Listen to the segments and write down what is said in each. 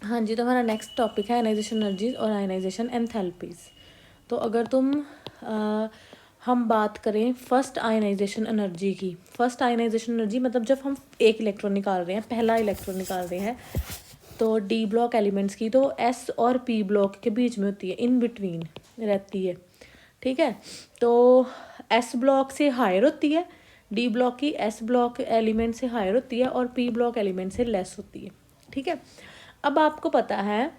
हाँ जी, तो हमारा नेक्स्ट टॉपिक है आयनाइजेशन एनर्जीज और आयनाइजेशन एंथैल्पीज। तो अगर हम बात करें फर्स्ट आयनाइजेशन एनर्जी की, फर्स्ट आयनाइजेशन एनर्जी मतलब जब हम एक इलेक्ट्रॉन निकाल रहे हैं, पहला इलेक्ट्रॉन निकाल रहे हैं, तो डी ब्लॉक एलिमेंट्स की तो एस और पी ब्लॉक के बीच में होती है, इन बिटवीन रहती है। ठीक है, तो एस ब्लॉक से हायर होती है, डी ब्लॉक की एस ब्लॉक एलिमेंट से हायर होती है और पी ब्लॉक एलिमेंट से लेस होती है। ठीक है, अब आपको पता है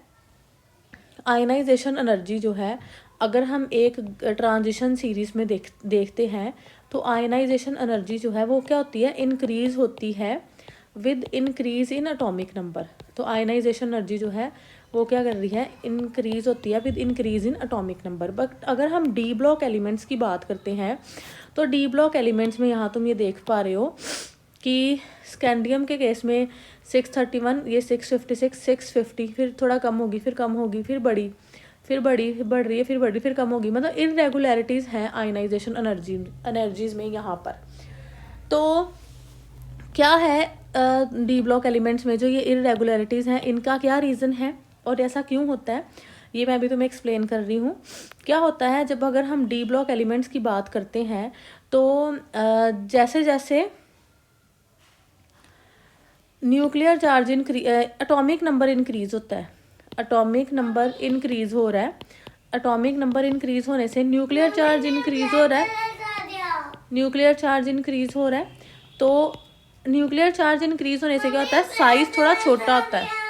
आयनाइजेशन एनर्जी जो है, अगर हम एक ट्रांजिशन सीरीज में देखते हैं तो आयनाइजेशन एनर्जी जो है वो क्या होती है, इंक्रीज होती है with increase in atomic number. तो आयनाइजेशन एनर्जी जो है वो क्या कर रही है, इंक्रीज होती है with increase in atomic number. But अगर हम डी ब्लॉक एलिमेंट्स की बात करते हैं तो डी ब्लॉक एलिमेंट्स में यहाँ तुम ये देख पा रहे हो कि स्कैंडियम के केस में 631, ये 656, 650, फिर थोड़ा कम होगी, फिर कम होगी, फिर बढ़ी, फिर बढ़ी, फिर बढ़ रही है, फिर बढ़ी, फिर कम होगी, मतलब इरेगुलरिटीज़ हैं आयनाइजेशन एनर्जीज में यहाँ पर। तो क्या है डी ब्लॉक एलिमेंट्स में जो ये इरेगुलरिटीज़ हैं, इनका क्या रीज़न है और ऐसा क्यों होता है, ये मैं अभी तुम्हें एक्सप्लेन कर रही हूँ। क्या होता है जब अगर हम डी ब्लॉक एलिमेंट्स की बात करते हैं तो जैसे जैसे nuclear charge atomic number increase होता है, एटॉमिक नंबर इंक्रीज हो रहा है, एटॉमिक नंबर इंक्रीज होने से न्यूक्लियर चार्ज इंक्रीज हो रहा है, न्यूक्लियर चार्ज इंक्रीज हो रहा है। तो न्यूक्लियर चार्ज इंक्रीज होने से क्या होता है, साइज थोड़ा छोटा होता है।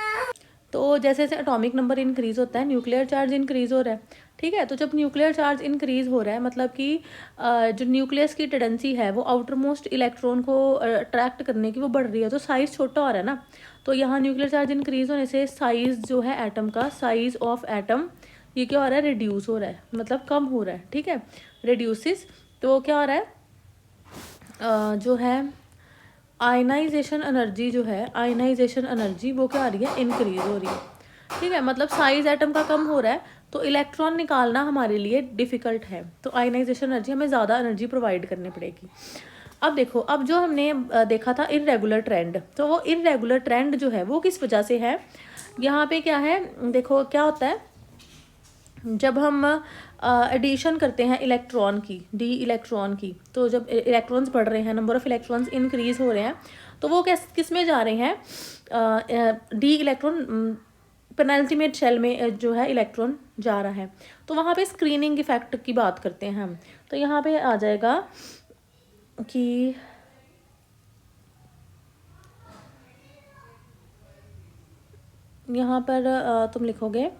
तो जैसे जैसे एटॉमिक नंबर इंक्रीज होता है न्यूक्लियर चार्ज इंक्रीज हो रहा है। ठीक है, तो जब न्यूक्लियर चार्ज इंक्रीज हो रहा है मतलब कि जो न्यूक्लियस की टेंडेंसी है वो आउटर मोस्ट इलेक्ट्रॉन को अट्रैक्ट करने की वो बढ़ रही है, तो साइज छोटा हो रहा है ना। तो यहाँ न्यूक्लियर चार्ज इंक्रीज होने से साइज जो है एटम का, साइज ऑफ एटम ये क्या हो रहा है, रिड्यूस हो रहा है, मतलब कम हो रहा है। ठीक है, रिड्यूसिस। तो क्या हो रहा है जो है आयनाइजेशन एनर्जी जो है, आयनाइजेशन एनर्जी वो क्या आ रही है, इंक्रीज हो रही है। ठीक है, मतलब साइज एटम का कम हो रहा है तो इलेक्ट्रॉन निकालना हमारे लिए डिफ़िकल्ट है, तो आयनाइजेशन एनर्जी हमें ज़्यादा एनर्जी प्रोवाइड करनी पड़ेगी। अब देखो, अब जो हमने देखा था इरेगुलर ट्रेंड, तो वो इरेगुलर ट्रेंड जो है वो किस वजह से है, यहाँ पे क्या है, देखो क्या होता है जब हम एडिशन करते हैं इलेक्ट्रॉन की, डी इलेक्ट्रॉन की, तो जब इलेक्ट्रॉन्स बढ़ रहे हैं, नंबर ऑफ इलेक्ट्रॉन्स इंक्रीज हो रहे हैं, तो वो किस में जा रहे हैं, डी इलेक्ट्रॉन पेनल्टीमेट शेल में जो है इलेक्ट्रॉन जा रहा है। तो वहाँ पे स्क्रीनिंग इफेक्ट की बात करते हैं हम, तो यहाँ पे आ जाएगा कि यहाँ पर तुम लिखोगे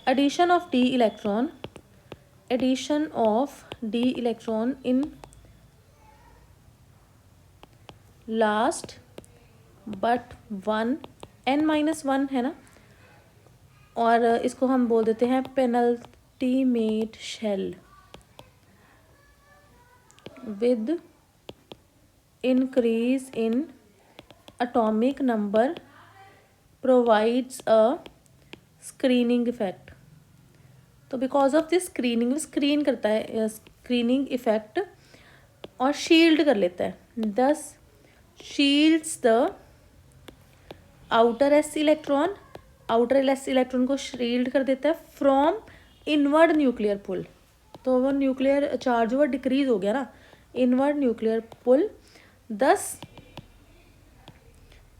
addition of d electron, addition of d electron in last but one, n-1 है ना, और इसको हम बोल देते हैं penultimate shell with increase in atomic number provides a screening effect. तो because of this screening, screen करता है, स्क्रीनिंग इफेक्ट और शील्ड कर लेता है, दस shields the outer S electron, outer S electron को शील्ड कर देता है फ्रॉम इनवर्ड न्यूक्लियर पुल। तो वो न्यूक्लियर चार्ज वो डिक्रीज हो गया ना, इनवर्ड न्यूक्लियर पुल, दस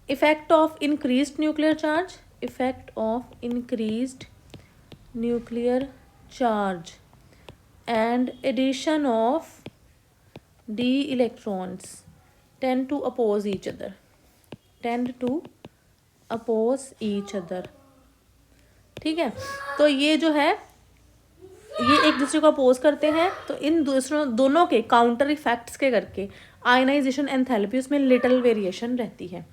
effect of increased nuclear charge, effect of increased nuclear charge and addition of d electrons tend to oppose each other, tend to oppose each other। ठीक है, तो ये जो है ये एक दूसरे को अपोज करते हैं, तो इन दोनों के काउंटर इफेक्ट्स के करके आयनाइजेशन एंथैल्पी उसमें लिटिल वेरिएशन रहती है।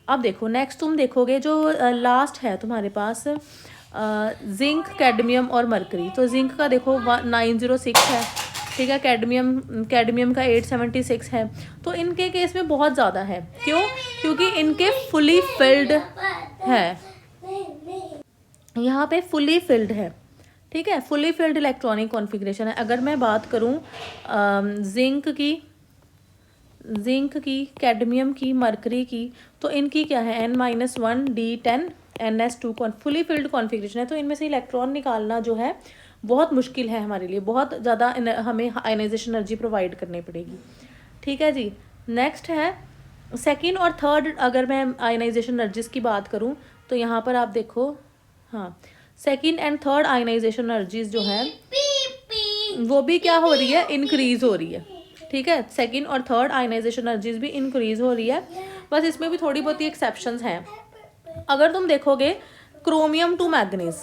अब देखो नेक्स्ट तुम देखोगे जो लास्ट है तुम्हारे पास जिंक, कैडमियम और मरकरी। तो जिंक का देखो 906 है, ठीक है, कैडमियम का 876 है। तो इनके केस में बहुत ज़्यादा है, क्यों, क्योंकि इनके फुली फिल्ड है, यहाँ पे फुली फिल्ड है। ठीक है, फुली फिल्ड इलेक्ट्रॉनिक कॉन्फ़िगरेशन है। अगर मैं बात करूँ जिंक की, कैडमियम की, मरकरी की, तो इनकी क्या है, n-1 D10 NS2 fully filled configuration है, तो इनमें से इलेक्ट्रॉन निकालना जो है बहुत मुश्किल है हमारे लिए, बहुत ज़्यादा हमें आयनाइजेशन एनर्जी प्रोवाइड करनी पड़ेगी। ठीक है जी। नेक्स्ट है सेकेंड और थर्ड, अगर मैं आयनाइजेशन एनर्जीज की बात करूँ तो यहाँ पर आप देखो, हाँ, second and third ionization energies जो है वो भी क्या हो रही है, इंक्रीज हो रही है। ठीक है, सेकेंड और थर्ड आयनाइजेशन एनर्जीज भी इंक्रीज हो रही है, बस इसमें भी थोड़ी बहुत ही एक्सेप्शंस हैं। अगर तुम देखोगे क्रोमियम टू मैग्नीज,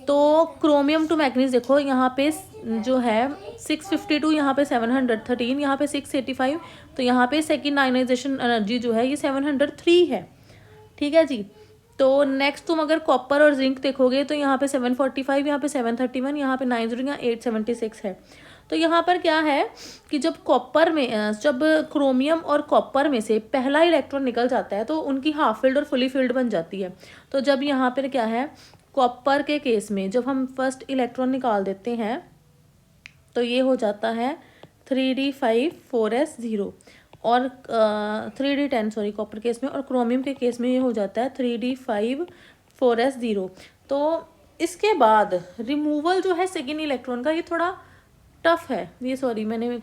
तो क्रोमियम टू मैग्नीज देखो यहाँ पे जो है 652, यहाँ पे 713, यहाँ पे 685, तो यहाँ पे सेकेंड आयनाइजेशन एनर्जी जो है ये 703 है। ठीक है जी। तो नेक्स्ट तुम अगर कॉपर और जिंक देखोगे तो यहाँ पे 745, यहाँ पे 731, यहाँ पे 90, यहाँ 876 है। तो यहाँ पर क्या है कि जब कॉपर में जब क्रोमियम और कॉपर में से पहला इलेक्ट्रॉन निकल जाता है तो उनकी हाफ फील्ड और फुली फील्ड बन जाती है। तो जब यहाँ पर क्या है, कॉपर के केस में जब हम फर्स्ट इलेक्ट्रॉन निकाल देते हैं तो ये हो जाता है 3d5 4s0, और 3d10 सॉरी कॉपर केस में, और क्रोमियम के केस में ये हो जाता है 3d5 4s0। तो इसके बाद रिमूवल जो है सेकेंड इलेक्ट्रॉन का, ये थोड़ा टफ है, ये सॉरी मैंने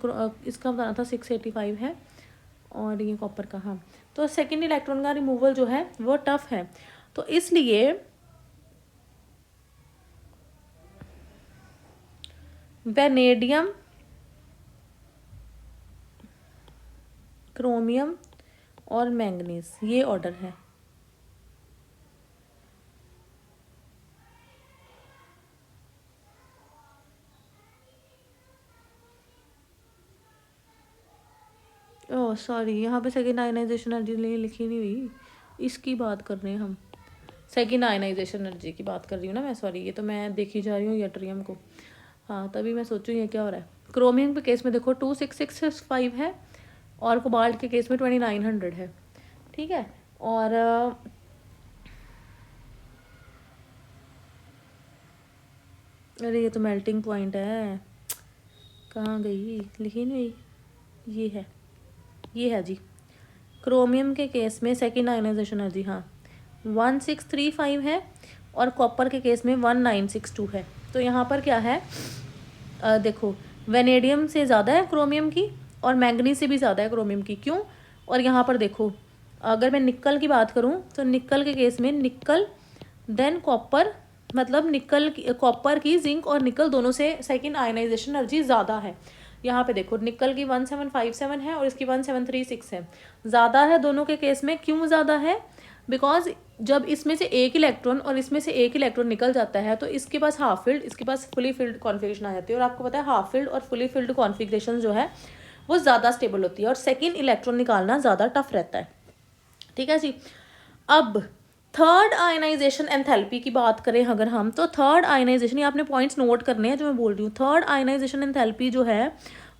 इसका बताना था 685 है और ये कॉपर का, हाँ। तो सेकेंड इलेक्ट्रॉन का रिमूवल जो है वो टफ है, तो इसलिए वेनेडियम, क्रोमियम और मैंगनीज, ये ऑर्डर है। ओह सॉरी, यहाँ पे सेकेंड आयनाइजेशन एनर्जी लिखी नहीं हुई, इसकी बात कर रहे हैं हम, सेकेंड आयनाइजेशन एनर्जी की बात कर रही हूँ ना मैं, सॉरी, ये तो मैं देखी जा रही हूँ यट्रियम को, हाँ, तभी मैं सोचूँ ये क्या हो रहा है। क्रोमियम के केस में देखो 26665 है और कोबाल्ट के केस में 2900 है। ठीक है, और अरे ये तो मेल्टिंग पॉइंट है, कहाँ गई, लिखी नहीं हुई, ये है जी। क्रोमियम के केस में सेकेंड आयनाइजेशन एनर्जी, हाँ, 1635 है और कॉपर के केस में 1962 है। तो यहाँ पर क्या है, देखो वेनेडियम से ज़्यादा है क्रोमियम की और मैंगनीज से भी ज़्यादा है क्रोमियम की, क्यों, और यहाँ पर देखो अगर मैं निकल की बात करूँ तो निकल के केस में निकल देन कॉपर, मतलब निकल कॉपर की जिंक और निकल दोनों से सेकेंड आयनाइजेशन एनर्जी ज़्यादा है। यहाँ पे देखो निकल की 1757 है और इसकी 1736 है, ज़्यादा है दोनों के केस में। क्यों ज़्यादा है, बिकॉज जब इसमें से एक इलेक्ट्रॉन और इसमें से एक इलेक्ट्रॉन निकल जाता है तो इसके पास हाफ फील्ड, इसके पास फुली फील्ड कॉन्फ़िगरेशन आ जाती है, और आपको पता है हाफ फील्ड और फुली फील्ड कॉन्फ़िगरेशन जो है वो ज़्यादा स्टेबल होती है और सेकेंड इलेक्ट्रॉन निकालना ज़्यादा टफ रहता है। ठीक है जी। अब थर्ड आयनाइजेशन एंथैल्पी की बात करें अगर हम, तो थर्ड आयनाइजेशन, ये आपने पॉइंट्स नोट करने हैं जो मैं बोल रही हूँ। थर्ड आयनाइजेशन एंथैल्पी जो है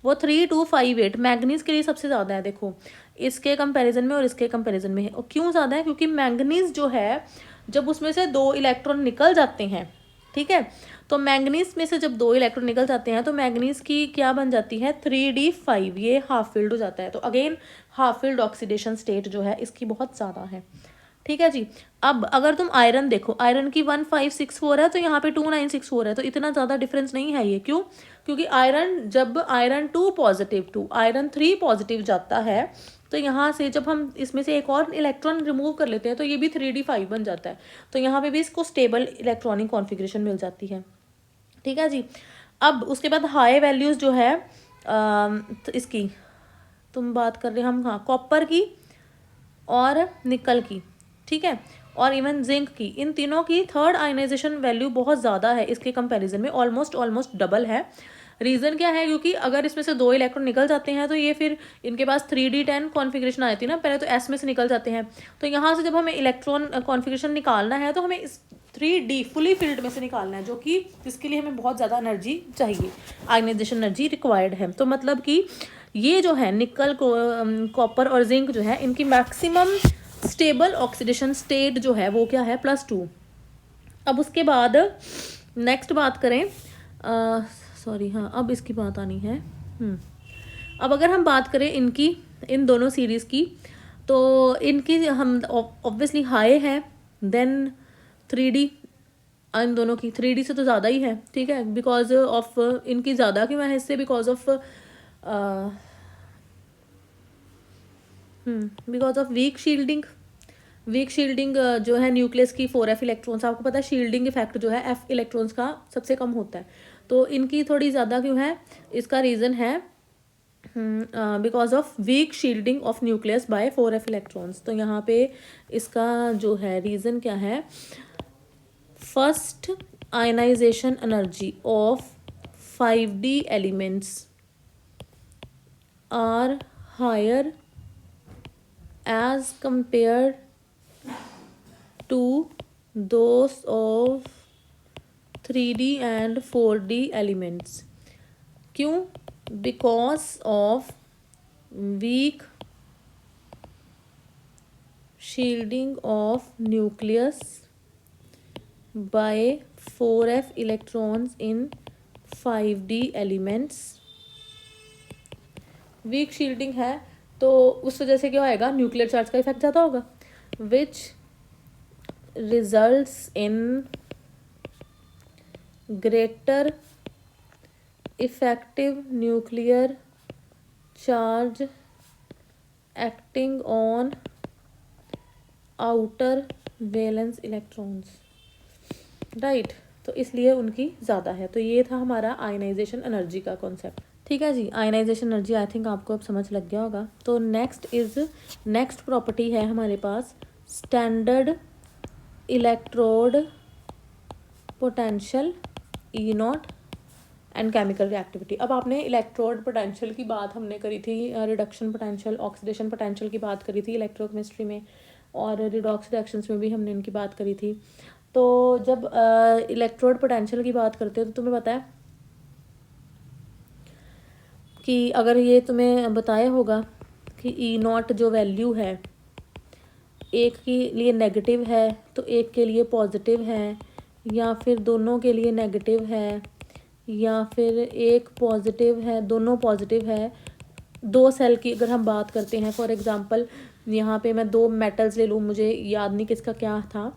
वो 3258 मैंगनीज के लिए सबसे ज़्यादा है, देखो इसके कंपैरिजन में और इसके कंपैरिजन में है। और क्यों ज़्यादा है, क्योंकि मैंगनीज जो है जब उसमें से 2 इलेक्ट्रॉन निकल जाते हैं, ठीक है, तो मैंगनीज में से जब 2 इलेक्ट्रॉन निकल जाते हैं तो मैंगनीज की क्या बन जाती है 3d5, ये हाफ फील्ड हो जाता है। तो again half field oxidation state जो है इसकी बहुत ज़्यादा है। ठीक है जी। अब अगर तुम आयरन देखो, आयरन की 1564 है तो यहाँ पे 2964 है, तो इतना ज़्यादा डिफरेंस नहीं है ये। क्यों, क्योंकि आयरन जब iron 2 positive to iron 3 positive जाता है तो यहाँ से जब हम इसमें से एक और इलेक्ट्रॉन रिमूव कर लेते हैं तो ये भी 3d5 बन जाता है, तो यहाँ पे भी इसको स्टेबल इलेक्ट्रॉनिक कॉन्फ़िगरेशन मिल जाती है। ठीक है जी। अब उसके बाद हाई वैल्यूज़ जो है तो इसकी तुम बात कर रहे हैं हम, हाँ, कॉपर की और निकल की, ठीक है, और इवन जिंक की, इन तीनों की थर्ड आयनाइजेशन वैल्यू बहुत ज़्यादा है इसके कंपैरिजन में, ऑलमोस्ट डबल है। रीज़न क्या है, क्योंकि अगर इसमें से 2 इलेक्ट्रॉन निकल जाते हैं तो ये फिर इनके पास 3d10 कॉन्फ़िगरेशन आ जाती है ना, पहले तो एस में से निकल जाते हैं, तो यहाँ से जब हमें इलेक्ट्रॉन कॉन्फ़िगरेशन निकालना है तो हमें इस 3d फुली फील्ड में से निकालना है, जो कि जिसके लिए हमें बहुत ज़्यादा एनर्जी चाहिए, आयनाइजेशन एनर्जी रिक्वायर्ड है। तो मतलब कि ये जो है निकल, कॉपर और जिंक जो है, इनकी मैक्सिमम स्टेबल ऑक्सीडेशन स्टेट जो है वो क्या है +2। अब उसके बाद नेक्स्ट बात करें, सॉरी, हाँ, अब इसकी बात आनी है। अब अगर हम बात करें इनकी, इन दोनों सीरीज़ की, तो इनकी हम ऑब्वियसली हाई है, देन 3D इन दोनों की 3D से तो ज़्यादा ही है, ठीक है, बिकॉज ऑफ इनकी ज़्यादा क्यों है इससे, because of weak shielding. Weak shielding जो है न्यूक्लियस की 4f इलेक्ट्रॉन्स, आपको पता है शील्डिंग इफेक्ट जो है f इलेक्ट्रॉन्स का सबसे कम होता है, तो इनकी थोड़ी ज़्यादा क्यों है, इसका रीज़न है because of weak shielding of nucleus by 4f electrons. तो यहाँ पे इसका जो है रीज़न क्या है, first ionization energy of 5D elements are higher as compared to those of 3D and 4D elements. क्यों? Because of weak shielding of nucleus by 4f electrons in 5D elements. Weak shielding है तो उस वजह से क्या होएगा, nuclear charge का effect ज़्यादा होगा, which results in greater effective nuclear charge acting on outer valence electrons, right. तो इसलिए उनकी ज़्यादा है। तो ये था हमारा आयनाइजेशन एनर्जी का कॉन्सेप्ट, ठीक है जी। आयनाइजेशन एनर्जी आई थिंक आपको अब समझ लग गया होगा। तो नेक्स्ट प्रॉपर्टी है हमारे पास standard electrode potential E naught and chemical reactivity. अब आपने इलेक्ट्रोड पोटेंशियल की बात हमने करी थी, रिडक्शन पोटेंशियल, ऑक्सीडेशन पोटेंशियल की बात करी थी इलेक्ट्रोकेमिस्ट्री में, और रिडॉक्स रिएक्शंस में भी हमने इनकी बात करी थी। तो जब इलेक्ट्रोड पोटेंशियल की बात करते हो तो तुम्हें पता है कि अगर ये तुम्हें बताया होगा कि ई नॉट जो वैल्यू है, एक के लिए नेगेटिव है तो एक के लिए पॉजिटिव है, या फिर दोनों के लिए नेगेटिव है, या फिर एक पॉजिटिव है दोनों पॉजिटिव है। दो सेल की अगर हम बात करते हैं, फॉर एग्जांपल यहाँ पे मैं दो मेटल्स ले लूँ, मुझे याद नहीं किसका क्या था,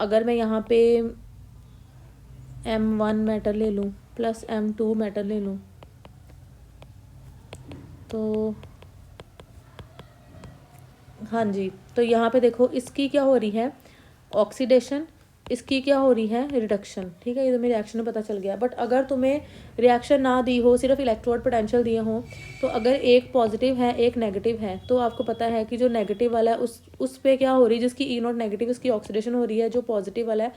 अगर मैं यहाँ पे M1 मेटल ले लूँ प्लस M2 मेटल ले लूँ, तो हाँ जी, तो यहाँ पे देखो इसकी क्या हो रही है ऑक्सीडेशन, इसकी क्या हो रही है रिडक्शन, ठीक है। ये तो मेरे रिएक्शन में पता चल गया। बट अगर तुम्हें रिएक्शन ना दी हो, सिर्फ इलेक्ट्रोड पोटेंशियल दिए हो, तो अगर एक पॉजिटिव है एक नेगेटिव है, तो आपको पता है कि जो नेगेटिव वाला है उस पे क्या हो रही है, जिसकी ई नॉट नेगेटिव उसकी ऑक्सीडेशन हो रही है, जो पॉजिटिव वाला है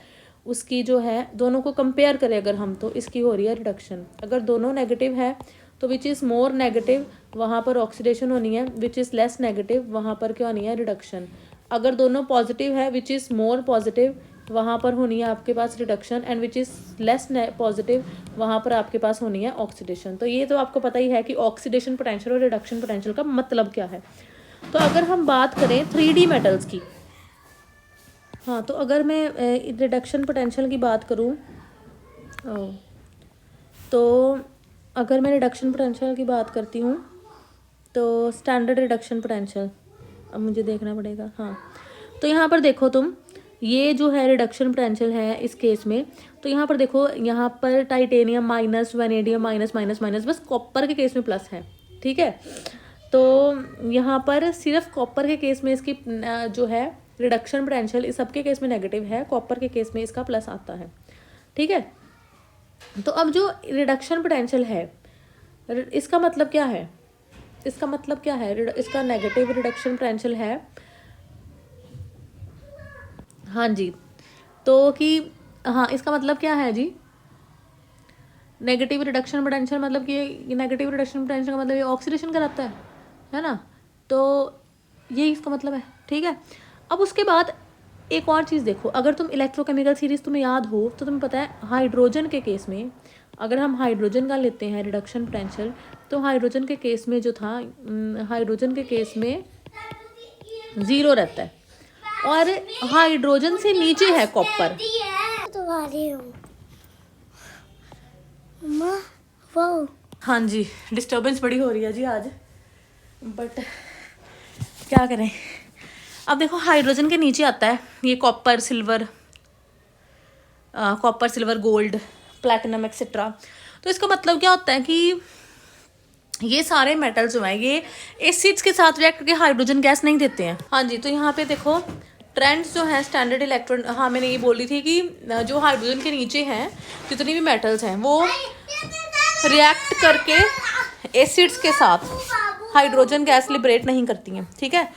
उसकी जो है, दोनों को कंपेयर करें अगर हम, तो इसकी हो रही है रिडक्शन। अगर दोनों नेगेटिव है तो विच इज़ मोर नेगेटिव वहाँ पर ऑक्सीडेशन होनी है, विच इज़ लेस नेगेटिव वहाँ पर क्या होनी है रिडक्शन। अगर दोनों पॉजिटिव है विच इज़ मोर पॉजिटिव वहाँ पर होनी है आपके पास reduction, and which is less positive वहाँ पर आपके पास होनी है ऑक्सीडेशन। तो ये तो आपको पता ही है कि ऑक्सीडेशन पोटेंशियल और रिडक्शन पोटेंशियल का मतलब क्या है। तो अगर हम बात करें 3D मेटल्स की, हाँ, तो अगर मैं रिडक्शन पोटेंशियल की बात करूँ, तो अगर मैं रिडक्शन पोटेंशियल की बात करती हूँ तो स्टैंडर्ड रिडक्शन पोटेंशियल, अब मुझे देखना पड़ेगा, हाँ, तो यहाँ पर देखो तुम, ये जो है रिडक्शन पोटेंशियल है इस केस में, तो यहाँ पर देखो, यहाँ पर titanium minus, vanadium minus minus minus, बस कॉपर के केस में प्लस है, ठीक है। तो यहाँ पर सिर्फ कॉपर के केस में इसकी जो है रिडक्शन पोटेंशियल इस सबके केस में नेगेटिव है, कॉपर के केस में इसका प्लस आता है, ठीक है। तो अब जो रिडक्शन पोटेंशियल है, इसका मतलब क्या है, इसका मतलब क्या है, इसका नेगेटिव रिडक्शन पोटेंशियल है, हाँ जी, तो कि हाँ, इसका मतलब क्या है जी, नेगेटिव रिडक्शन पोटेंशियल मतलब कि नेगेटिव रिडक्शन पोटेंशियल का मतलब ये ऑक्सीडेशन कराता है ना, तो ये इसका मतलब है, ठीक है। अब उसके बाद एक और चीज़ देखो, अगर तुम इलेक्ट्रोकेमिकल सीरीज तुम्हें याद हो तो तुम्हें पता है हाइड्रोजन के केस में, अगर हम हाइड्रोजन का लेते हैं रिडक्शन पोटेंशियल, तो हाइड्रोजन के केस में जो था, हाइड्रोजन के केस में 0 रहता है, और हाइड्रोजन से नीचे है कॉपर। हाँ जी, डिस्टर्बेंस बड़ी हो रही है जी आज, बट क्या करें। अब देखो हाइड्रोजन के नीचे आता है ये copper, silver, copper, silver, gold, platinum etcetera. तो इसका मतलब क्या होता है कि ये सारे मेटल जो हैं ये एसिड्स के साथ रिएक्ट करके हाइड्रोजन गैस नहीं देते हैं। हाँ जी, तो यहाँ पे देखो ट्रेंड्स जो हैं स्टैंडर्ड इलेक्ट्रॉन, हाँ मैंने ये बोली थी कि जो हाइड्रोजन के नीचे हैं जितनी भी मेटल्स हैं वो रिएक्ट करके एसिड्स के साथ हाइड्रोजन गैस लिबरेट नहीं करती हैं। ठीक है,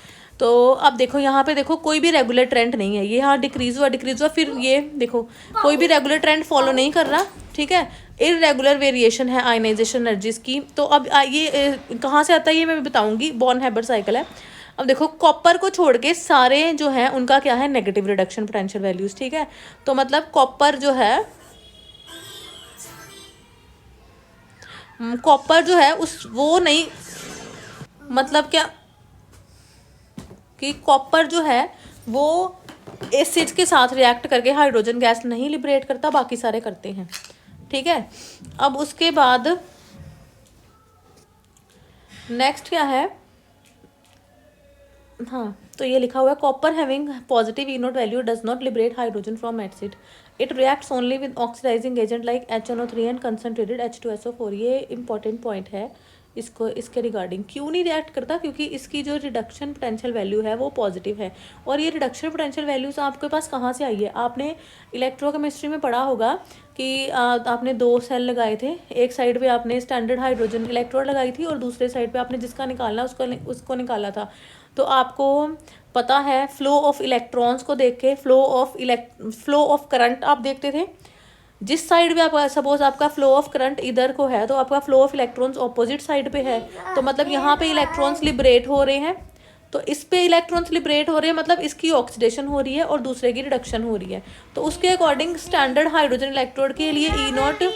तो अब देखो यहाँ पे देखो कोई भी रेगुलर ट्रेंड नहीं है, ये यहाँ डिक्रीज हुआ, फिर ये देखो कोई भी रेगुलर ट्रेंड फॉलो नहीं कर रहा। ठीक है, इरेगुलर वेरिएशन है आयनाइजेशन एनर्जीज की। तो अब ये कहाँ से आता है ये मैं बताऊंगी, बॉर्न हैबर साइकिल है। अब देखो कॉपर को छोड़ के सारे जो हैं उनका क्या है, नेगेटिव रिडक्शन पोटेंशियल वैल्यूज। ठीक है, तो मतलब कॉपर जो है उस वो नहीं, मतलब क्या कि कॉपर जो है वो एसिड्स के साथ रिएक्ट करके हाइड्रोजन गैस नहीं लिबरेट करता, बाकी सारे करते हैं। ठीक है, अब उसके बाद नेक्स्ट क्या है, हाँ तो ये लिखा हुआ है copper having positive E naught value does not liberate hydrogen from acid, it reacts only with oxidizing agent like HNO3 and concentrated H2SO4। ये इंपॉर्टेंट पॉइंट है, इसको इसके रिगार्डिंग क्यों नहीं रिएक्ट करता, क्योंकि इसकी जो रिडक्शन पोटेंशियल वैल्यू है वो पॉजिटिव है। और ये रिडक्शन पोटेंशियल वैल्यूज आपके पास कहाँ से आई है, आपने इलेक्ट्रोकेमिस्ट्री में पढ़ा होगा कि आपने 2 सेल लगाए थे, एक साइड पे आपने स्टैंडर्ड हाइड्रोजन इलेक्ट्रोड लगाई थी और दूसरे साइड पे आपने जिसका निकालना उसको निकाला था। तो आपको पता है फ्लो ऑफ इलेक्ट्रॉन्स को देख के फ्लो ऑफ करंट आप देखते थे, जिस साइड पे आपका सपोज आपका फ्लो ऑफ करंट इधर को है तो आपका flow of electrons opposite side पे है, तो मतलब यहाँ पे इलेक्ट्रॉन्स लिबरेट हो रहे हैं, तो इस पे इलेक्ट्रॉन्स लिबरेट हो रहे हैं, मतलब इसकी ऑक्सीडेशन हो रही है और दूसरे की रिडक्शन हो रही है। तो उसके अकॉर्डिंग स्टैंडर्ड हाइड्रोजन इलेक्ट्रोड के लिए E0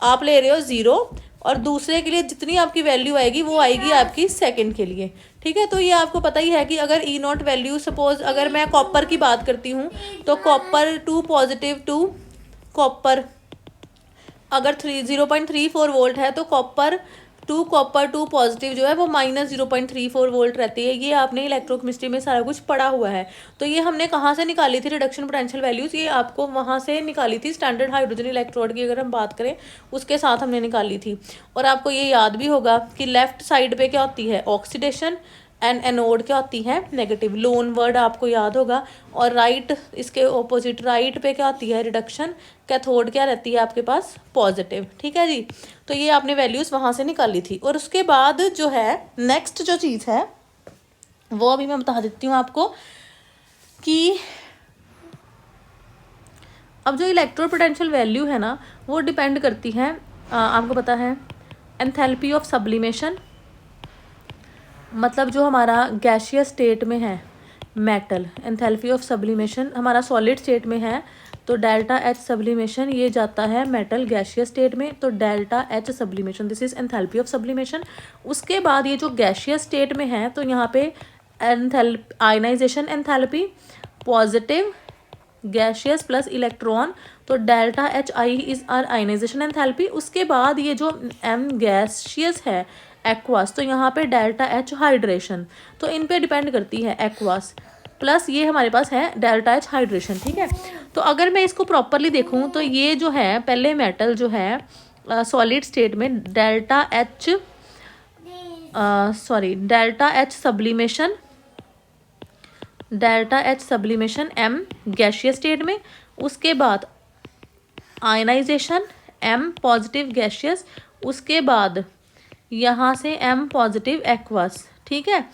आप ले रहे हो 0 और दूसरे के लिए जितनी आपकी वैल्यू आएगी वो आएगी आपकी सेकंड के लिए। ठीक है, तो ये आपको पता ही है कि अगर E0 वैल्यू सपोज अगर मैं कॉपर की बात करती हूँ तो कॉपर 2 पॉजिटिव टू कॉपर अगर 0.34 वोल्ट है तो कॉपर टू पॉजिटिव जो है वो -0.34 वोल्ट रहती है। ये आपने इलेक्ट्रोकेमिस्ट्री में सारा कुछ पढ़ा हुआ है। तो ये हमने कहाँ से निकाली थी रिडक्शन पोटेंशियल वैल्यूज, ये आपको वहाँ से निकाली थी स्टैंडर्ड हाइड्रोजन इलेक्ट्रोड की, अगर हम बात करें उसके साथ हमने निकाली थी। और आपको ये याद भी होगा कि लेफ्ट साइड पे क्या होती है ऑक्सीडेशन एंड एनोड क्या होती है नेगेटिव, लोन वर्ड आपको याद होगा। और राइट इसके ऑपोजिट राइट पे क्या होती है रिडक्शन, कैथोड क्या रहती है आपके पास पॉजिटिव। ठीक है जी, तो ये आपने वैल्यूज़ वहाँ से निकाली थी। और उसके बाद जो है नेक्स्ट जो चीज़ है वो अभी मैं बता देती हूँ आपको कि अब जो इलेक्ट्रोड पोटेंशियल वैल्यू है ना वो डिपेंड करती है आपको पता है एंथैल्पी ऑफ सब्लिमेशन, मतलब जो हमारा गैसियस स्टेट में है मेटल, एंथैल्पी ऑफ सब्लिमेशन हमारा सॉलिड स्टेट में है तो डेल्टा H सब्लिमेशन ये जाता है मेटल गैसियस स्टेट में, तो delta H sublimation this is enthalpy of sublimation. उसके बाद ये जो गैसियस स्टेट में है तो यहाँ पे ionization enthalpy positive gaseous plus electron, तो delta HI is are ionization enthalpy. उसके बाद ये जो M गैसियस है एक्वास, तो यहाँ पे डेल्टा H हाइड्रेशन, तो इन पे डिपेंड करती है एक्वास प्लस ये हमारे पास है डेल्टा H हाइड्रेशन। ठीक है, तो अगर मैं इसको प्रॉपरली देखूँ तो ये जो है पहले मेटल जो है सॉलिड स्टेट में delta H sublimation M gaseous state में, उसके बाद आयनाइजेशन M पॉजिटिव गैसियस, उसके बाद यहाँ से M पॉजिटिव एक्वस। ठीक है,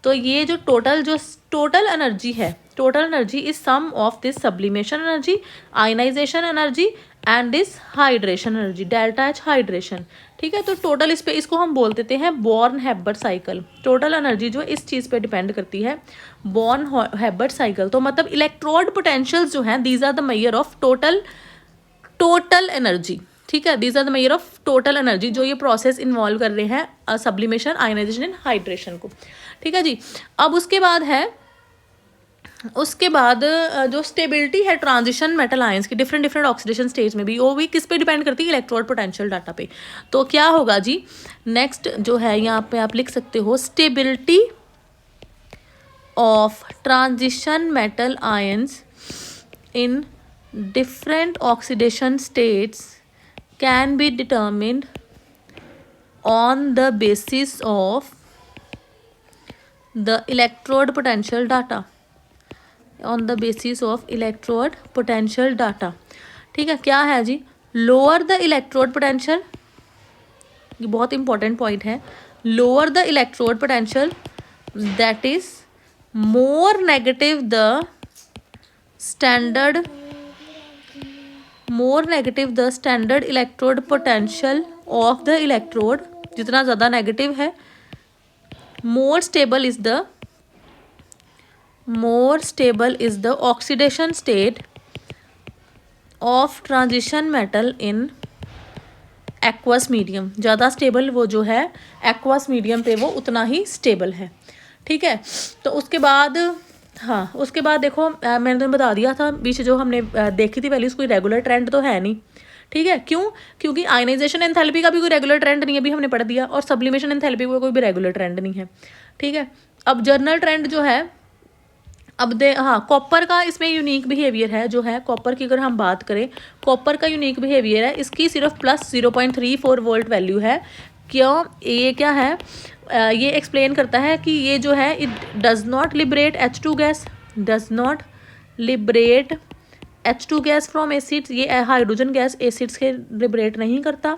तो ये जो टोटल एनर्जी है, total energy is sum of this sublimation energy, ionization energy and this hydration energy, delta H hydration. ठीक है, तो टोटल इस पे इसको हम बोल देते हैं born Haber cycle. Total energy जो इस चीज़ पे डिपेंड करती है बॉर्न हैबर साइकिल, तो मतलब इलेक्ट्रोड पोटेंशियल्स जो हैं these are the measure of total energy. ठीक है, these are the measure of total energy जो ये प्रोसेस इन्वॉल्व कर रहे हैं सब्लिमेशन आयनाइजेशन एंड हाइड्रेशन को। ठीक है जी, अब उसके बाद जो स्टेबिलिटी है ट्रांजिशन मेटल आयंस की डिफरेंट ऑक्सीडेशन स्टेज में भी, वो भी किस पे डिपेंड करती है इलेक्ट्रोड पोटेंशियल डाटा पे। तो क्या होगा जी नेक्स्ट जो है यहाँ पे आप लिख सकते हो stability of transition metal ions in different oxidation states can be determined on the basis of the electrode potential data, on the basis of electrode potential data। ठीक है, क्या है जी, लोअर द इलेक्ट्रोड पोटेंशियल, ये बहुत important point है, lower the electrode potential that is more negative the standard, more negative the standard electrode potential of the electrode, जितना ज़्यादा negative है, more stable is the oxidation state of transition metal in aqueous medium। ज़्यादा stable वो जो है aqueous medium पे वो उतना ही स्टेबल है। ठीक है, तो उसके बाद हाँ, उसके बाद देखो मैंने तुम्हें बता दिया था बीच जो हमने देखी थी वैल्यूज़, कोई रेगुलर ट्रेंड तो है नहीं। ठीक है, क्यों, क्योंकि आयनाइजेशन एंथैल्पी का भी कोई रेगुलर ट्रेंड नहीं है, अभी हमने पढ़ दिया, और सब्लिमेशन एंथैल्पी का कोई भी रेगुलर ट्रेंड नहीं है। ठीक है, अब जर्नल ट्रेंड जो है, अब हाँ, कॉपर का इसमें यूनिक बिहेवियर है जो है, कॉपर की अगर हम बात करें, कॉपर का यूनिक बिहेवियर है, इसकी सिर्फ प्लस 0.34 वोल्ट वैल्यू है। क्यों, ये क्या है, ये एक्सप्लेन करता है कि ये जो है it does not liberate H2 gas, does not liberate H2 gas from acids, ये हाइड्रोजन गैस एसिड्स के लिबरेट नहीं करता।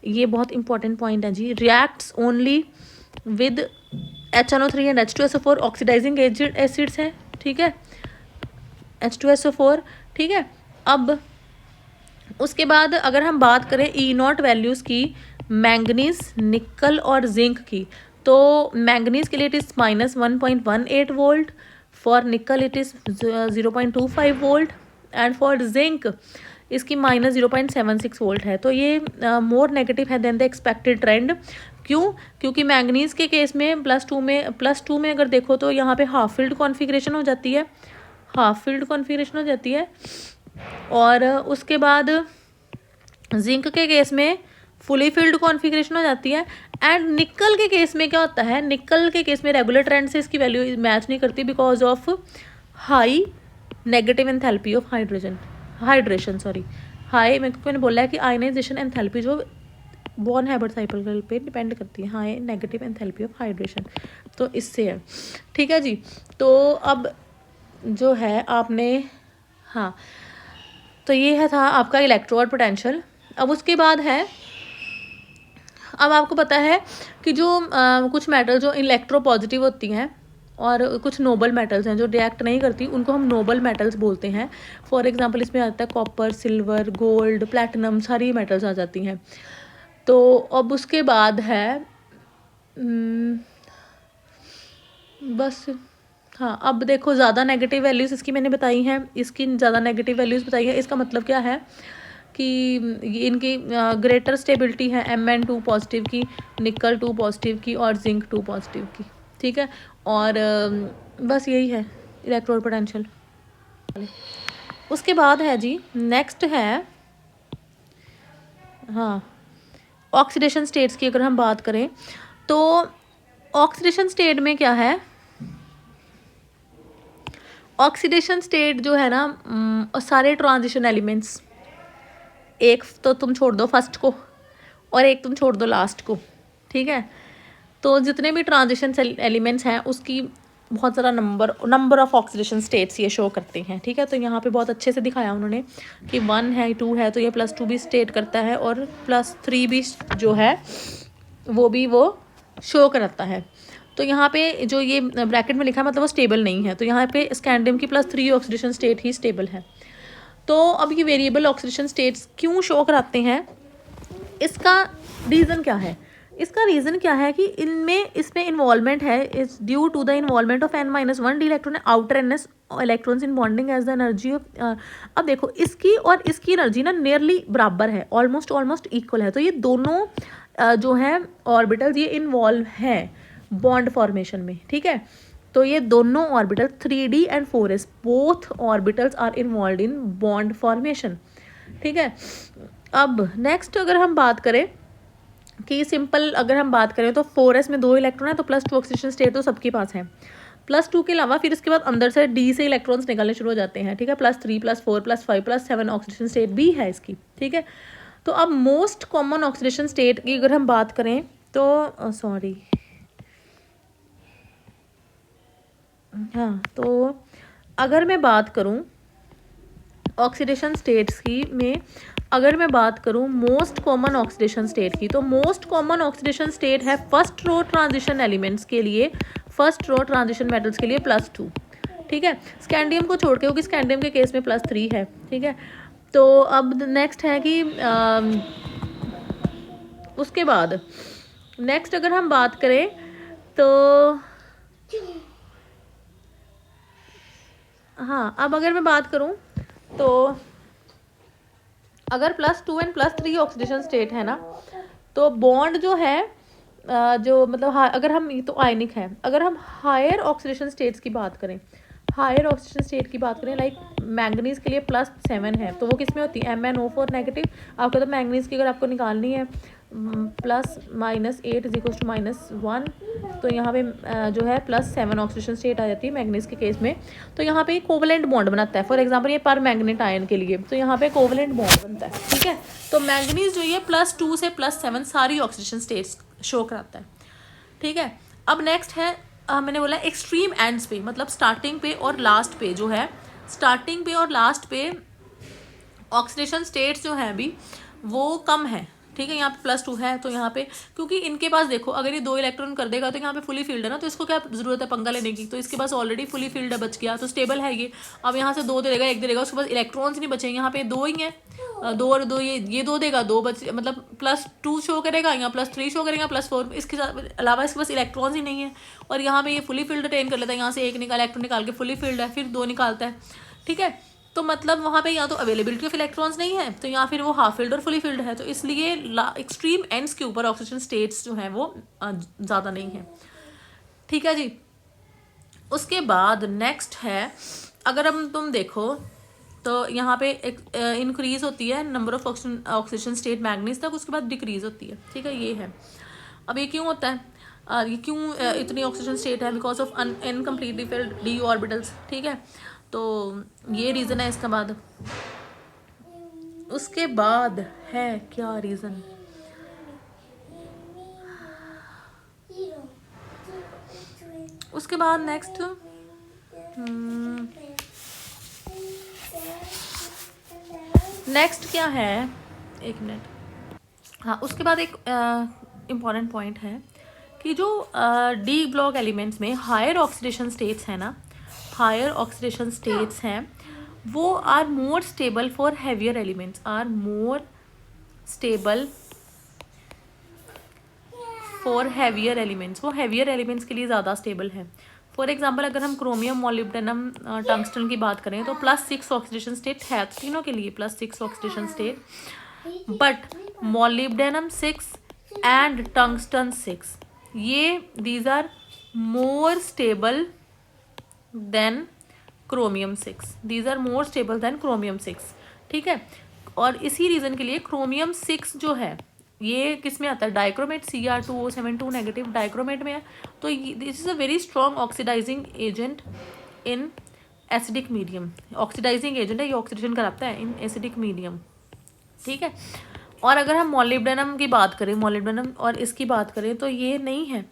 ये बहुत इंपॉर्टेंट पॉइंट है जी। Reacts only with HNO3 and H2SO4, oxidizing acids है। ठीक है, H2SO4। ठीक है, अब उसके बाद अगर हम बात करें E0 वैल्यूज़ की, मैंगनीज, निकल और जिंक की, तो मैंगनीज के लिए इट इज़ -1.18 वोल्ट, फॉर निकल it is 0.25 volt, and for zinc इसकी -0.76 वोल्ट है। तो ये मोर नेगेटिव है देन द एक्सपेक्टेड ट्रेंड। क्यों, क्योंकि मैंगनीज के केस में +2 में अगर देखो तो यहाँ पे हाफ फील्ड कॉन्फ़िगरेशन हो जाती है, हाफ फील्ड कॉन्फ़िगरेशन हो जाती है, और उसके बाद जिंक के केस में फुली फील्ड कॉन्फ़िगरेशन हो जाती है। एंड निकल के केस में क्या होता है, निकल के केस में रेगुलर ट्रेंड से इसकी वैल्यू मैच नहीं करती because of high negative enthalpy of hydration, high, मैंने बोला है कि आयनाइजेशन एंथैल्पी जो बॉर्न हैबिट साइकिल पे डिपेंड करती है, high negative enthalpy of hydration, तो इससे है। ठीक है जी, तो अब जो है आपने, हाँ, तो ये है था आपका इलेक्ट्रोड पोटेंशियल। अब उसके बाद है, अब आपको पता है कि जो कुछ मेटल जो इलेक्ट्रो पॉजिटिव होती हैं और कुछ नोबल मेटल्स हैं जो रिएक्ट नहीं करती, उनको हम नोबल मेटल्स बोलते हैं। फॉर एग्जांपल इसमें आता है कॉपर, सिल्वर, गोल्ड, प्लैटिनम, सारी मेटल्स आ जाती हैं। तो अब उसके बाद है बस, हाँ, अब देखो ज़्यादा नेगेटिव वैल्यूज़ इसकी मैंने बताई हैं, इसकी ज़्यादा नेगेटिव वैल्यूज़ बताई है। इसका मतलब क्या है कि इनकी ग्रेटर स्टेबिलिटी है Mn2 पॉजिटिव की, निकल 2 पॉजिटिव की, और जिंक 2 पॉजिटिव की। ठीक है, और बस यही है इलेक्ट्रोड पोटेंशियल। उसके बाद है जी, नेक्स्ट है, हाँ, ऑक्सीडेशन स्टेट्स की अगर हम बात करें तो ऑक्सीडेशन स्टेट में क्या है, ऑक्सीडेशन स्टेट जो है ना, सारे ट्रांजिशन एलिमेंट्स, एक तो तुम छोड़ दो फर्स्ट को और एक तुम छोड़ दो लास्ट को। ठीक है, तो जितने भी ट्रांजिशन एलिमेंट्स हैं उसकी बहुत ज़्यादा नंबर ऑफ ऑक्सीडेशन स्टेट्स ये शो करते हैं। ठीक है, तो यहाँ पे बहुत अच्छे से दिखाया उन्होंने कि 1 है, 2 है, तो ये +2 भी स्टेट करता है, और +3 भी जो है वो शो कराता है। तो यहाँ पे जो ये ब्रैकेट में लिखा है मतलब वो स्टेबल नहीं है, तो यहाँ पे स्कैंडियम की +3 ऑक्सीडेशन स्टेट ही स्टेबल है। तो अब ये वेरिएबल ऑक्सीडेशन स्टेट्स क्यों शो कराते हैं, इसका रीज़न क्या है, इसका रीज़न क्या है कि इसमें इन्वॉल्वमेंट है, is due to the involvement of n-1 d electron outer ns electrons in bonding as the energy of. अब देखो इसकी और इसकी एनर्जी ना नियरली बराबर है, ऑलमोस्ट इक्वल है। तो ये दोनों जो है ऑर्बिटल्स ये इन्वॉल्व हैं बॉन्ड फॉर्मेशन में। ठीक है, तो ये दोनों orbital 3d and 4s both orbitals are involve in bond formation. ठीक है, अब नेक्स्ट अगर हम बात करें कि सिंपल अगर हम बात करें तो 4s में 2 इलेक्ट्रॉन है, तो +2 ऑक्सीडेशन स्टेट तो सबके पास है। +2 के अलावा फिर इसके बाद अंदर से डी से इलेक्ट्रॉन्स निकलने शुरू हो जाते हैं, ठीक है। +3 +4 +5 +7 ऑक्सीडेशन स्टेट भी है इसकी, ठीक है। तो अब मोस्ट कॉमन ऑक्सीडेशन स्टेट की अगर हम बात करें तो सॉरी हाँ, तो अगर मैं बात करूं ऑक्सीडेशन स्टेट्स की में, अगर मैं बात करूं मोस्ट कॉमन ऑक्सीडेशन स्टेट की, तो मोस्ट कॉमन ऑक्सीडेशन स्टेट है फर्स्ट रो ट्रांजिशन एलिमेंट्स के लिए, फर्स्ट रो ट्रांजिशन मेटल्स के लिए +2, ठीक है। स्कैंडियम को छोड़ के, क्योंकि स्कैंडियम के केस में +3 है, ठीक है। तो अब नेक्स्ट है कि उसके बाद नेक्स्ट अगर हम बात करें तो हाँ, अब अगर मैं बात करूं तो अगर +2 एंड +3 ऑक्सीडेशन स्टेट है ना, तो बॉन्ड जो है जो मतलब अगर हम, ये तो आयनिक है, अगर हम हायर ऑक्सीडेशन स्टेट्स की बात करें, हायर ऑक्सीडेशन स्टेट की बात करें, लाइक मैंगनीज के लिए +7 है, तो वो किस में होती है, MnO4 नेगेटिव। आपको तो मैंगनीज की अगर आपको निकालनी है +-8 =-1, तो यहाँ पे जो है +7 ऑक्सीडेशन स्टेट आ जाती है मैंगनीज के केस में। तो यहाँ पे कोवलेंट बॉन्ड बनाता है, फॉर एग्जांपल ये पर मैग्नेट आयन के लिए, तो यहाँ पे कोवलेंट बॉन्ड बनता है, ठीक है। तो मैंगनीज जो ये +2 से +7 सारी ऑक्सीडेशन स्टेट्स शो कराता है, ठीक है। अब नेक्स्ट है मैंने बोला एक्सट्रीम एंड्स पे, मतलब स्टार्टिंग पे और लास्ट पे जो है, स्टार्टिंग पे और लास्ट पे ऑक्सीडेशन स्टेट्स जो है अभी वो कम है, ठीक है। यहाँ पे +2 है, तो यहाँ पे क्योंकि इनके पास देखो अगर ये 2 इलेक्ट्रॉन कर देगा तो यहाँ पे फुली फील्ड है ना, तो इसको क्या जरूरत है पंगा लेने की, तो इसके पास ऑलरेडी फुली फील्ड है, बच गया, तो स्टेबल है ये। अब यहाँ से 2 दे देगा, 1 दे देगा, उसके पास इलेक्ट्रॉन्स नहीं बचेंगे, यहाँ पे 2 ही हैं, 2 और 2 ये 2 देगा, 2 बच, मतलब +2 शो करेगा, यहाँ +3 शो करेगा, +4, इसके अलावा इसके पास इलेक्ट्रॉन्स ही नहीं है। और यहाँ पे ये फुली फील्ड अटेन कर लेता है, यहाँ से एक इलेक्ट्रॉन निकाल के फुली फील्ड है, फिर 2 निकालता है, ठीक है। तो मतलब वहाँ पे या तो अवेलेबिलिटी ऑफ इलेक्ट्रॉन्स नहीं है, तो या फिर वो हाफ फील्ड और फुली फील्ड है, तो इसलिए एक्सट्रीम एंड्स के ऊपर ऑक्सीजन स्टेट्स जो हैं वो ज़्यादा नहीं है, ठीक है जी। उसके बाद नेक्स्ट है, अगर हम तुम देखो तो यहाँ पे इंक्रीज होती है number of oxygen state manganese तक, उसके बाद डिक्रीज होती है, ठीक है, ये है। अब ये क्यों होता है, ये क्यों इतनी ऑक्सीजन स्टेट है, because of incompletely field D orbitals, ठीक है। तो ये रीज़न है इसका बाद। उसके बाद है क्या रीज़न, उसके बाद नेक्स्ट नेक्स्ट क्या है, एक मिनट, हाँ, उसके बाद एक इम्पॉर्टेंट पॉइंट है कि जो डी ब्लॉक एलिमेंट्स में हायर ऑक्सीडेशन स्टेट्स है ना, हायर ऑक्सीडेशन स्टेट्स हैं, वो are more stable for heavier elements, are more stable for heavier elements, वो हैवियर एलिमेंट्स के लिए ज़्यादा स्टेबल है। फॉर एग्जांपल अगर हम क्रोमियम, मॉलिब्डेनम, टंगस्टन की बात करें तो +6 ऑक्सीडेशन स्टेट है, तीनों के लिए +6 oxidation state, but molybdenum 6 and tungsten 6, ये these are more stable than chromium 6, these are more stable than chromium 6, ठीक है। और इसी रीज़न के लिए क्रोमियम 6 जो है ये किस में आता है, डाइक्रोमेट, Cr2O72 नेगेटिव डाइक्रोमेट में है, तो this is a very strong oxidizing agent in acidic medium, oxidizing agent है, ये ऑक्सीडेशन कराता है इन एसिडिक मीडियम, ठीक है। और अगर हम मॉलिब्डेनम की बात करें, मॉलिब्डेनम और इसकी बात करें तो ये नहीं है,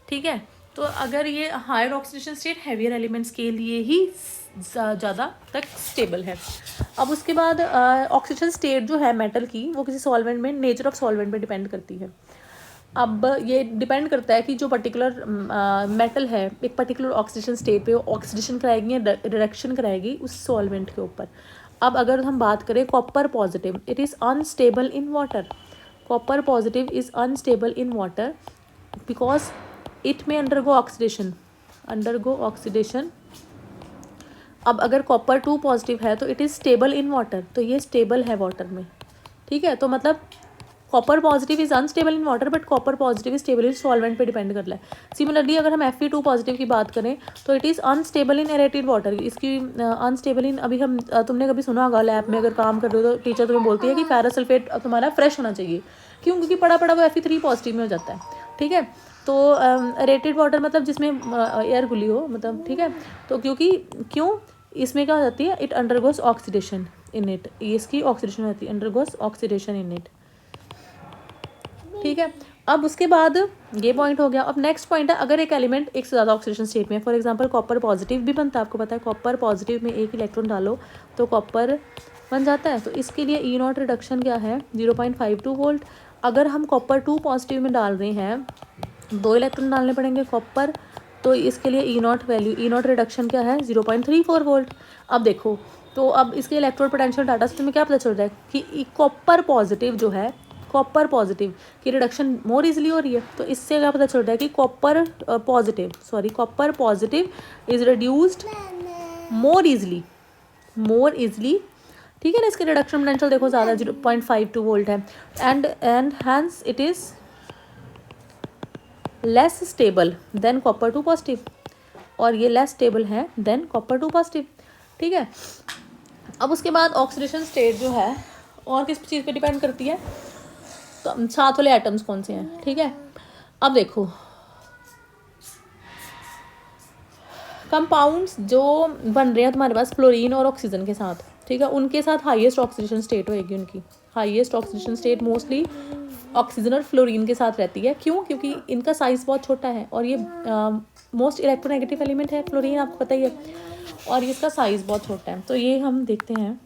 ठीक है। तो अगर ये higher oxidation state heavier elements के लिए ही ज़्यादा तक स्टेबल है। अब उसके बाद ऑक्सीडेशन स्टेट जो है मेटल की, वो किसी सॉल्वेंट में, नेचर ऑफ सॉल्वेंट पे डिपेंड करती है। अब ये डिपेंड करता है कि जो पर्टिकुलर मेटल है एक पर्टिकुलर ऑक्सीडेशन स्टेट पे ऑक्सीडेशन कराएगी या रिडक्शन कराएगी उस सॉल्वेंट के ऊपर। अब अगर हम बात करें copper positive, it is unstable in water, copper positive is unstable in water because it में अंडरगो ऑक्सीडेशन। अब अगर कॉपर 2 पॉजिटिव है तो it is stable in water, तो ये स्टेबल है वाटर में, ठीक है। तो मतलब copper positive is unstable in water but copper positive is stable in solvent पे डिपेंड कर रहा है। सिमिलरली अगर हम Fe2 पॉजिटिव की बात करें तो it is unstable in aerated water, इसकी अनस्टेबल इन, अभी हम तुमने कभी सुना होगा लैब में अगर काम कर रहे हो तो टीचर तुम्हें बोलती है कि फेरस सल्फेट तुम्हारा फ्रेश होना चाहिए, क्यों, क्योंकि पड़ा पड़ा वो Fe3 पॉजिटिव में हो जाता है, ठीक है। तो रेटेड वाटर मतलब जिसमें एयर घुली हो, मतलब ठीक है। तो क्यों इसमें क्या हो जाती है, it undergoes oxidation in it, इसकी ऑक्सीडेशन होती है, अंडरगोस ऑक्सीडेशन इन इट, ठीक है। अब उसके बाद ये पॉइंट हो गया। अब नेक्स्ट पॉइंट है, अगर एक एलिमेंट एक से ज़्यादा ऑक्सीडेशन स्टेट में है, फॉर एग्जांपल कॉपर पॉजिटिव भी बनता है, आपको पता है कॉपर पॉजिटिव में एक इलेक्ट्रॉन डालो तो कॉपर बन जाता है। तो इसके लिए ई नॉट रिडक्शन क्या है, 0.52 वोल्ट। अगर हम कॉपर 2 पॉजिटिव में डाल रहे हैं, 2 इलेक्ट्रॉन डालने पड़ेंगे कॉपर, तो इसके लिए E naught value, E naught reduction क्या है, 0.34 वोल्ट। अब देखो, तो अब इसके इलेक्ट्रोड पोटेंशियल डाटा से तुम्हें क्या पता चल रहा है कि कॉपर पॉजिटिव जो है, कॉपर पॉजिटिव की रिडक्शन मोर इजीली हो रही है। तो इससे क्या पता चल रहा है कि copper positive is reduced more easily, ठीक है ना। इसके रिडक्शन पोटेंशियल देखो ज़्यादा 0.52 वोल्ट है, and hence it is less stable than copper 2 positive, और ये लेस स्टेबल है देन कॉपर 2 पॉजिटिव, ठीक है। अब उसके बाद ऑक्सीडेशन स्टेट जो है और किस चीज़ पे डिपेंड करती है, तो साथ वाले एटम्स कौन से हैं, ठीक है। अब देखो कंपाउंड्स जो बन रहे हैं तुम्हारे पास फ्लोरीन और ऑक्सीजन के साथ, ठीक है, उनके साथ हाईएस्ट ऑक्सीडेशन स्टेट होएगी, उनकी highest oxidation state mostly oxygen और फ्लोरीन के साथ रहती है। क्यों? क्योंकि इनका साइज़ बहुत छोटा है, और ये मोस्ट इलेक्ट्रोनेगेटिव एलिमेंट है फ्लोरीन, आपको पता ही है, और इसका साइज़ बहुत छोटा है। तो ये हम देखते हैं,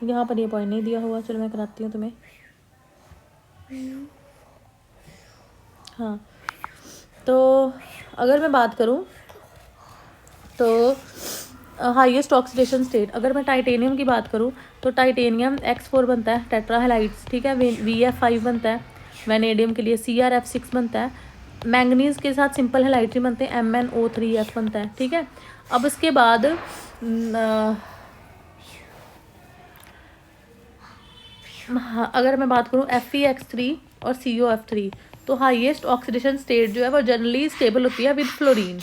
यहाँ पर ये पॉइंट नहीं दिया हुआ, चलो मैं कराती हूँ तुम्हें। हाँ, तो अगर मैं बात करूँ तो हाईएस्ट ऑक्सीडेशन स्टेट, अगर मैं टाइटेनियम की बात करूँ तो टाइटेनियम X4 बनता है टेट्राहेलाइड्स, ठीक है, VF5 बनता है, वैनेडियम के लिए CrF6 बनता है, मैंगनीज के साथ सिंपल हेलाइड्री बनते हैं, MnO3F बनता है, ठीक है। अब इसके बाद अगर मैं बात करूँ FeX3 और COF3, तो हाईएस्ट ऑक्सीडेशन स्टेट जो है वो जनरली स्टेबल होती है विद फ्लोरीन,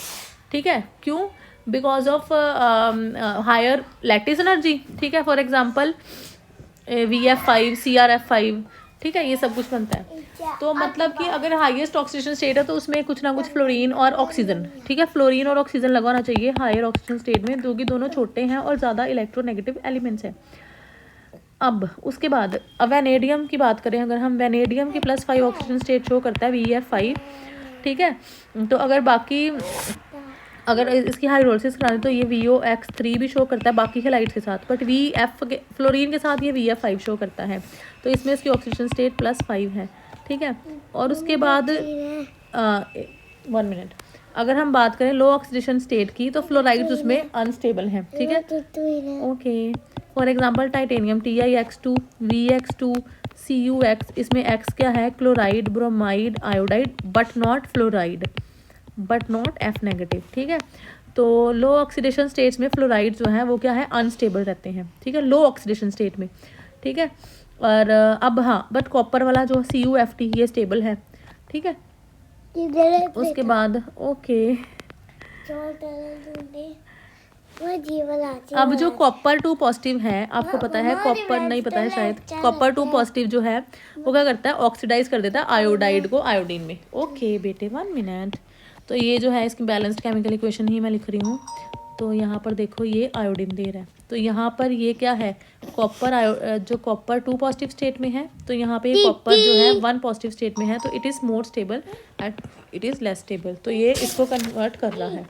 ठीक है। क्यों? Because of higher lattice energy, ठीक है। फॉर एग्जांपल VF5 CrF5, ठीक है, ये सब कुछ बनता है। तो मतलब कि अगर हाईएस्ट ऑक्सीडेशन स्टेट है तो उसमें कुछ ना कुछ फ्लोरीन और ऑक्सीजन, ठीक है, फ्लोरीन और ऑक्सीजन लगाना चाहिए हायर ऑक्सीजन स्टेट में, क्योंकि दोनों छोटे हैं और ज़्यादा इलेक्ट्रोनेगेटिव एलिमेंट्स हैं। अब उसके बाद वैनेडियम की बात करें, अगर हम वैनेडियम की +5 ऑक्सीजन स्टेट शो करता है VF5, ठीक है। तो अगर इसकी हाइड्रोलिसिस कराएं तो ये VOX3 भी शो करता है बाकी हेलाइड्स के साथ, बट फ्लोरीन के साथ ये VF5 शो करता है, तो इसमें इसकी ऑक्सीजन स्टेट +5 है, ठीक है। और उसके बाद 1 मिनट, अगर हम बात करें लो ऑक्सीडेशन स्टेट की, तो फ्लोराइड्स उसमें अनस्टेबल हैं, ठीक है, okay. For example titanium TiX2 VX2 CuX, इसमें X क्या है, chloride, bromide, iodide, but not fluoride, but not F negative, ठीक है। तो लो ऑक्सीडेशन स्टेट्स में फ्लोराइड जो है वो क्या है, अनस्टेबल रहते हैं, ठीक है, लो ऑक्सीडेशन स्टेट में, ठीक है। और अब हाँ, बट कॉपर वाला जो CuFT ये स्टेबल है, ठीक है। उसके बाद ओके, अब जो कॉपर 2 पॉजिटिव है, आपको पता है कॉपर नहीं पता है शायद, कॉपर 2 पॉजिटिव जो है वो क्या करता है, ऑक्सीडाइज कर देता है आयोडाइड को आयोडीन में। ओके बेटे 1 मिनट, तो ये जो है इसकी बैलेंस्ड केमिकल इक्वेशन ही मैं लिख रही हूँ। तो यहाँ पर देखो ये आयोडीन दे रहा है, तो यहाँ पर ये क्या है, जो कॉपर 2 पॉजिटिव स्टेट में है, तो यहाँ पे कॉपर जो है 1 पॉजिटिव स्टेट में है, तो it is more stable and it is less stable, तो ये इसको कन्वर्ट कर रहा है,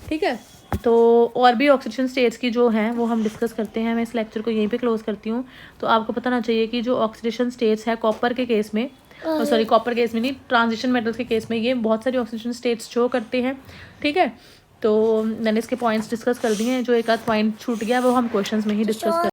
ठीक है। तो और भी ऑक्सीडेशन स्टेट्स की जो हैं वो हम डिस्कस करते हैं। मैं इस लेक्चर को यहीं पे क्लोज करती हूँ। तो आपको पता ना चाहिए कि जो ऑक्सीडेशन स्टेट्स है कॉपर के केस में, सॉरी कॉपर केस में नहीं, ट्रांजिशन मेटल्स के केस में ये बहुत सारी ऑक्सीडेशन स्टेट्स शो करते हैं, ठीक है। तो मैंने इसके पॉइंट्स डिस्कस कर दिए हैं, जो एक आध पॉइंट छूट गया वो हम क्वेश्चंस में ही डिस्कस कर